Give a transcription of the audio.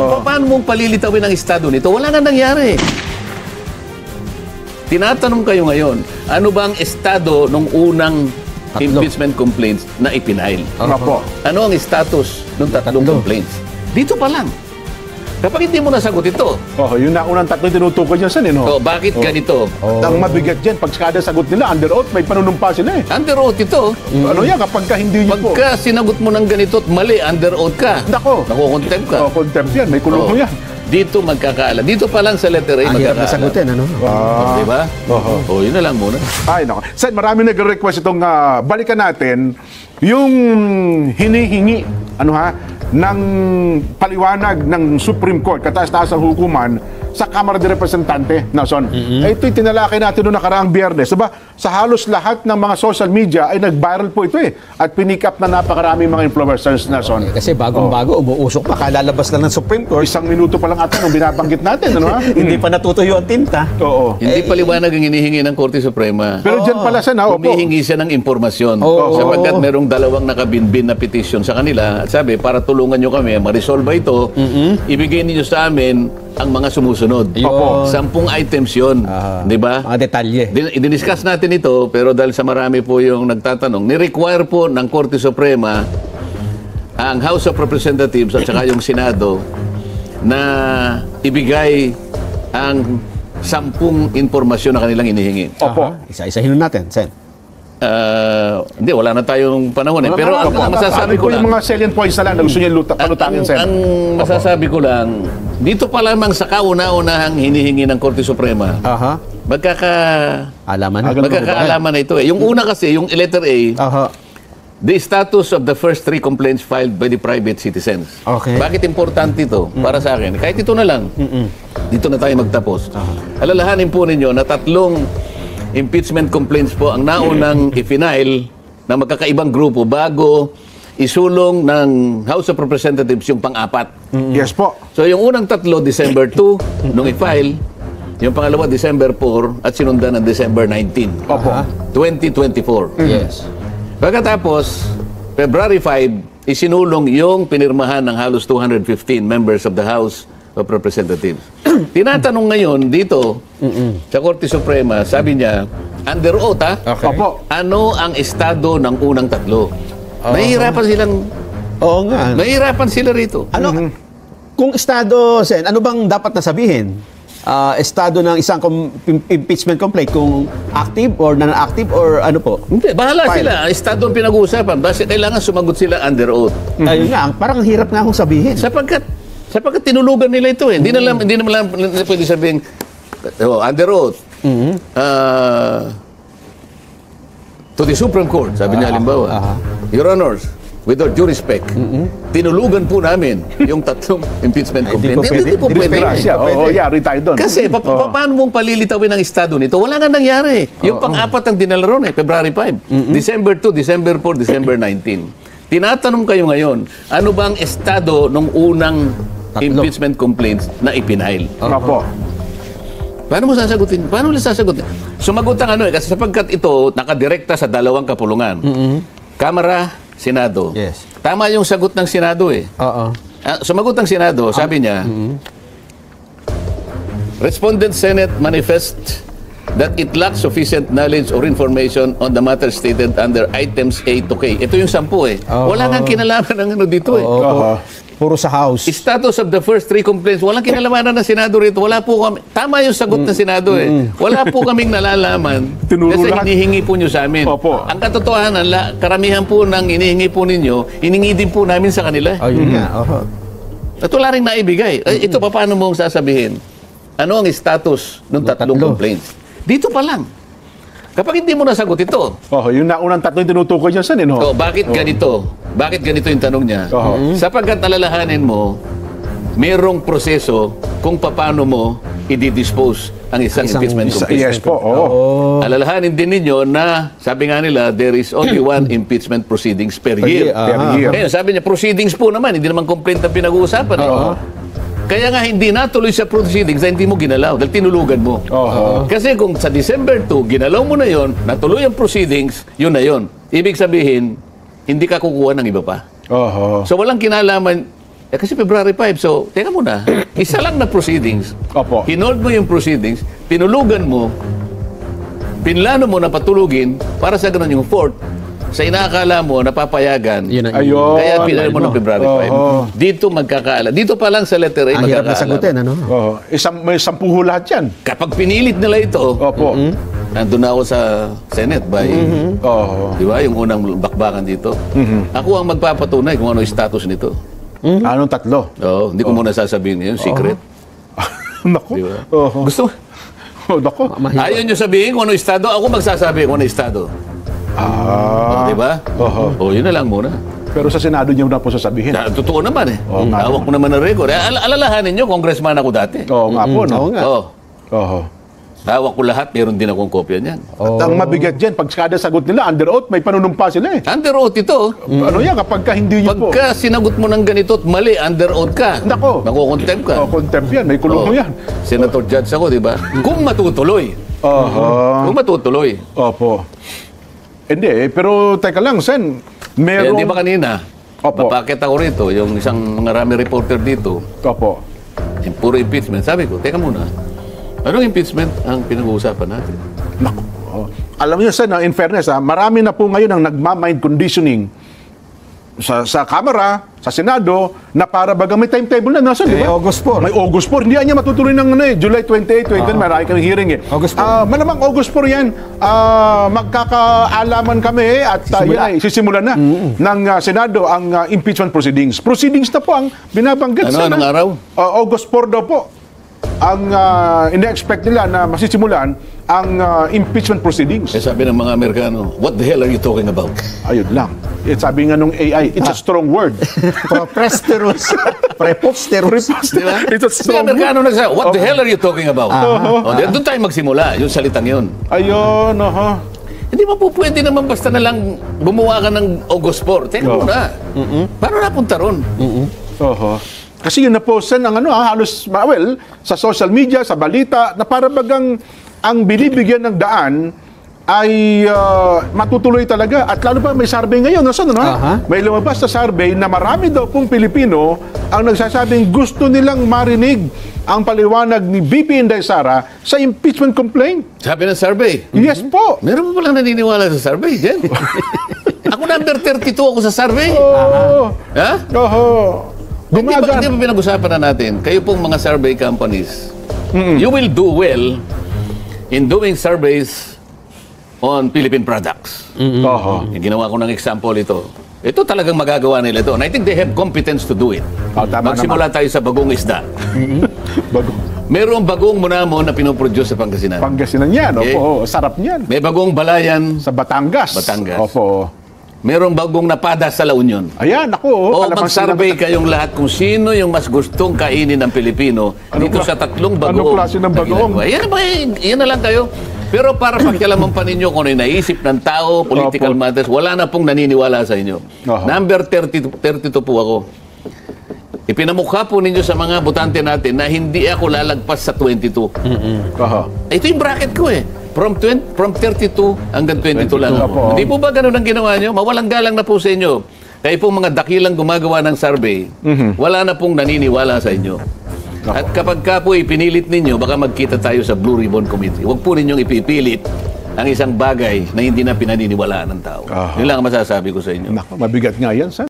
Paano mong palilitawin ang estado nito? Wala nga nangyari. Tinatanong kayo ngayon, ano ba ang estado ng unang impeachment complaints na ipinail? Ano ang status ng tatlong complaints? Dito pa lang. Kapag hindi mo nasagot ito. Yung naunang tatlo tinutukoy niya saan, bakit ganito? Ang mabigat dyan, pag kada sagot nila, under oath, may panunumpa sila Under oath ito. Ano yan, kapag hindi niyo po. Pagka sinagot mo ng ganito at mali, under oath ka. Nako. Nakukontempt ka. Contempt yan, may kulong mo yan. Dito magkakaala. Dito pa lang sa letter A, hirap na sagutin, ano? Diba? Yun na lang muna. Ay, nako. Sen, marami nag-request itong balikan natin yung hinihingi, ng paliwanag ng Supreme Court, kataas-taasang hukuman sa Kamara de Representante, Nason. Ito'y tinalakay natin noong nakaraang Biyernes. Diba? Sa halos lahat ng mga social media ay nag-viral po ito At pinick up na napakaraming mga influencers, Nason. Kasi bagong-bago, umuusok pa, kalalabas lang ng Supreme Court. Isang minuto pa lang ata nung binabanggit natin, Hindi pa natutuyo ang tinta. Hindi paliwanag ang hinihingi ng Korte Suprema. Pero dyan pala siya, humihingi siya ng impormasyon. Sapagkat merong dalawang nakabinbin na petition sa kanila. At sabi, para tulungan nyo kami, ma-resolve ito, ibigay niyo sa amin ang mga sumusunod. 10 items yun. Di ba? Mga detalye. I-discuss natin ito, pero dahil sa marami po yung nagtatanong, ni-require po ng Korte Suprema ang House of Representatives at saka yung Senado na ibigay ang 10 impormasyon na kanilang inihingi. Isa-isahin natin, Sen. Hindi, wala na tayong panahon Pero ang masasabi ko lang, yung mga salient points na lang na gusto niya palutangin, Sen. Ang masasabi ko lang, dito pa lamang sa kauna-unahang hinihingi ng Korte Suprema, magkakaalaman na ito. Yung una kasi, yung letter A, the status of the first 3 complaints filed by the private citizens. Bakit importante ito? Para sa akin, kahit ito na lang, dito na tayo magtapos. Alalahanin po ninyo na 3 impeachment complaints po ang naunang i-file ng magkakaibang grupo bago isulong ng House of Representatives yung pang-4. Yes po. So yung unang 3, December 2, nung i-file, yung pangalawa, December 4, at sinundan ng December 19, 2024. Yes. Pagkatapos, February 5, isinulong yung pinirmahan ng halos 215 members of the House of Representatives. Tinatanong ngayon dito sa Korte Suprema, sabi niya, under oath ano ang estado ng unang 3? Nahihirapan silang nahihirapan sila rito. Kung estado, Sen, ano bang dapat na sabihin? Estado ng isang impeachment complaint, kung active or non-active or ano po? Hindi, bahala sila. Estado ang pinag-uusapan. Basta kailangan sumagot sila under oath. Ayun nga, parang hirap nga akong sabihin. Sapagkat tinulugan nila ito Hindi naman pwede sabihin, under oath. To the Supreme Court, sabi niya halimbawa, Your Honors, with all due respect, tinulugan po namin yung 3 impeachment complaint. Hindi po pwede. Yari tayo doon. Kasi paano mong palilitawin ang estado nito? Wala nga nangyari. Yung pang-4 ang dinala ron February 5. December 2, December 4, December 19. Tinatanong kayo ngayon, ano ba ang estado ng unang impeachment complaints na ipinail? Paano mo sasagutin? Paano nila sasagutin? Sumagot ang kasi sapagkat ito nakadirekta sa 2 kapulungan. Kamara, Senado. Yes. Tama yung sagot ng Senado sumagot ang Senado, sabi niya, Respondent Senate manifest that it lacks sufficient knowledge or information on the matter stated under items A to K. Ito yung 10 Wala nang kinalaman ng dito Puro sa House. Status of the first 3 complaints, walang kinalamanan ng Senado rito. Wala po kami. Tama yung sagot ng Senado Wala po kaming nalalaman kasi hinihingi po nyo sa amin. Ang katotohanan, karamihan po ng hinihingi po ninyo, hiningi din po namin sa kanila. Ayun nga. At wala rin naibigay. Ito pa, paano mo sasabihin? Ano ang status ng 3 complaints? Dito pa lang. Kapag hindi mo nasagot ito. Yung naunang 3 tinutukoy niya saan, Bakit ganito? Bakit ganito yung tanong niya? Sapagkat alalahanin mo, merong proseso kung paano mo i-dispose ang isang impeachment complaint. Yes po. Alalahanin din ninyo na, sabi nga nila, there is only 1 impeachment proceedings per year. Ngayon, sabi niya, proceedings po naman, hindi naman complaint ang pinag-uusapan. Kaya nga hindi natuloy sa proceedings na hindi mo ginalaw dahil tinulugan mo. Kasi kung sa December 2, ginalaw mo na yon, natuloy ang proceedings, yun na yon. Ibig sabihin, hindi ka kukuha ng iba pa. So walang kinalaman kasi February 5. So, teka muna. Isa lang na proceedings. Opo. Hinold mo yung proceedings, tinulugan mo, pinlano mo na patulugin para sa ganun yung 4th. Sa inaakala mo, napapayagan. Yun ang Ayun. Kaya pinalo mo ng February 5. Oo. Dito magkakaala. Dito pa lang sa letter A, Ang hirap na magkakaala. sagutin, ano? Oh, may 10 lahat yan. Kapag pinilit nila ito, Opo. nandun na ako sa Senate by, Oo. di ba, yung unang bakbakan dito. Ako ang magpapatunay kung ano yung status nito. Anong tatlo? Oo, hindi ko muna sasabihin yun, secret. Naku. Di ba? Oo. Gusto, Naku. ayaw nyo sabihin kung ano yung estado, ako magsasabi kung ano yung estado. Di ba? O, yun na lang muna. Pero sa Senado niyo na po sasabihin. Totoo naman eh. Oo nga. Hawak ko naman ng record. Alalahanin nyo, congressman ako dati. Oo nga po, no? Oo nga. Oo. Oo. Hawak ko lahat, meron din akong kopya niyan. At ang mabigat dyan, pag kada sagot nila, under oath, may panunumpa sila eh. Under oath ito. Ano yan, kapag ka hindi niyo po. Pagka sinagot mo ng ganito at mali, under oath ka. Nako. Nakukontempt ka. Oh, contempt yan, may kulong Oo. yan. Senator judge ako, di ba? Kung matutuloy. Oho. Kung matutuloy. Opo. Hindi pero teka lang, Sen. Eh, Merong... di ba kanina? Opo. Mapakit ako rito, yung isang mga rami reporter dito, Opo. yung puro impeachment. Sabi ko, teka muna. Anong impeachment ang pinag-uusapan natin? Naku. Oh. Alam niyo, Sen, in fairness, marami na po ngayon ang nagma-mind conditioning sa Kamara, sa Senado, na para bagang may timetable na nasa, di ba? August 4. May August 4. Hindi yan matutuloy ng July 28, 29, marami kang hearing eh. August 4. Malamang August 4 yan. Magkakaalaman kami at sisimulan na ng Senado ang impeachment proceedings. Proceedings na po ang binabanggit. Ano, Sen, anong araw? August 4 daw po ang ina-expect nila na masisimulan ang impeachment proceedings. Eh sabi ng mga Amerikano, what the hell are you talking about? Ayun lang. Sabi nga nung AI, it's a strong word. Preposterous. Preposterous. Di ba? It's a Kasi strong Amerikano word. nagsabi, what the hell are you talking about? Doon tayo magsimula, yung salitang yun. Ayun, Hindi mo po pwede naman basta na lang gumawa ka ng August 4. Teka muna. Paano napunta ron? Oho. Kasi yun na po, Sen, ang halos, sa social media, sa balita, na para bagang ang binibigyan ng daan ay matutuloy talaga. At lalo pa may survey ngayon. May lumabas na survey na marami daw pong Pilipino ang nagsasabing gusto nilang marinig ang paliwanag ni VP Inday Sara sa impeachment complaint. Sabi ng survey. Yes po. Meron mo palang naniniwala sa survey, Jen? Ako number 32 ako sa survey. Oo. Ha? Oho. Hindi ba pinag-usapan na natin, kayo pong mga survey companies, you will do well in doing surveys on Philippine products. Oho. Ginawa ko ng example ito. Ito talagang magagawa nila ito. And I think they have competence to do it. Tama Magsimula tayo sa bagong isda. Bago. Merong bagong munamo na pinoproduce sa Pangasinan. Pangasinan yan. Okay. Opo. Sarap niyan. May bagong balayan. Sa Batangas. Batangas. Opo. Merong bagong napada sa La Union. Ayan, ako. O mag-survey kayong lahat kung sino yung mas gustong kainin ng Pilipino dito sa tatlong bagoong. Anong klase ng bagoong? Yan na lang kayo. Pero para pakialaman pa ninyo kung ano yung naisip ng tao, political Opo. matters, wala na pong naniniwala sa inyo. Oho. Number 32 po ako. Ipinamukha po ninyo sa mga botante natin na hindi ako lalagpas sa 22. Oho. Ito yung bracket ko eh. From 32 hanggang 22 lang. 22 po. Hindi po ba ganun ang ginawa nyo? Mawalang galang na po sa inyo. Kayo pong mga dakilang gumagawa ng survey, wala na pong naniniwala sa inyo. At kapag ka po ipinilit ninyo, baka magkita tayo sa Blue Ribbon Committee. Huwag po ninyong ipipilit ang isang bagay na hindi na pinaniniwalaan ng tao. Yun lang ang masasabi ko sa inyo. Naku, mabigat nga yan, Sen.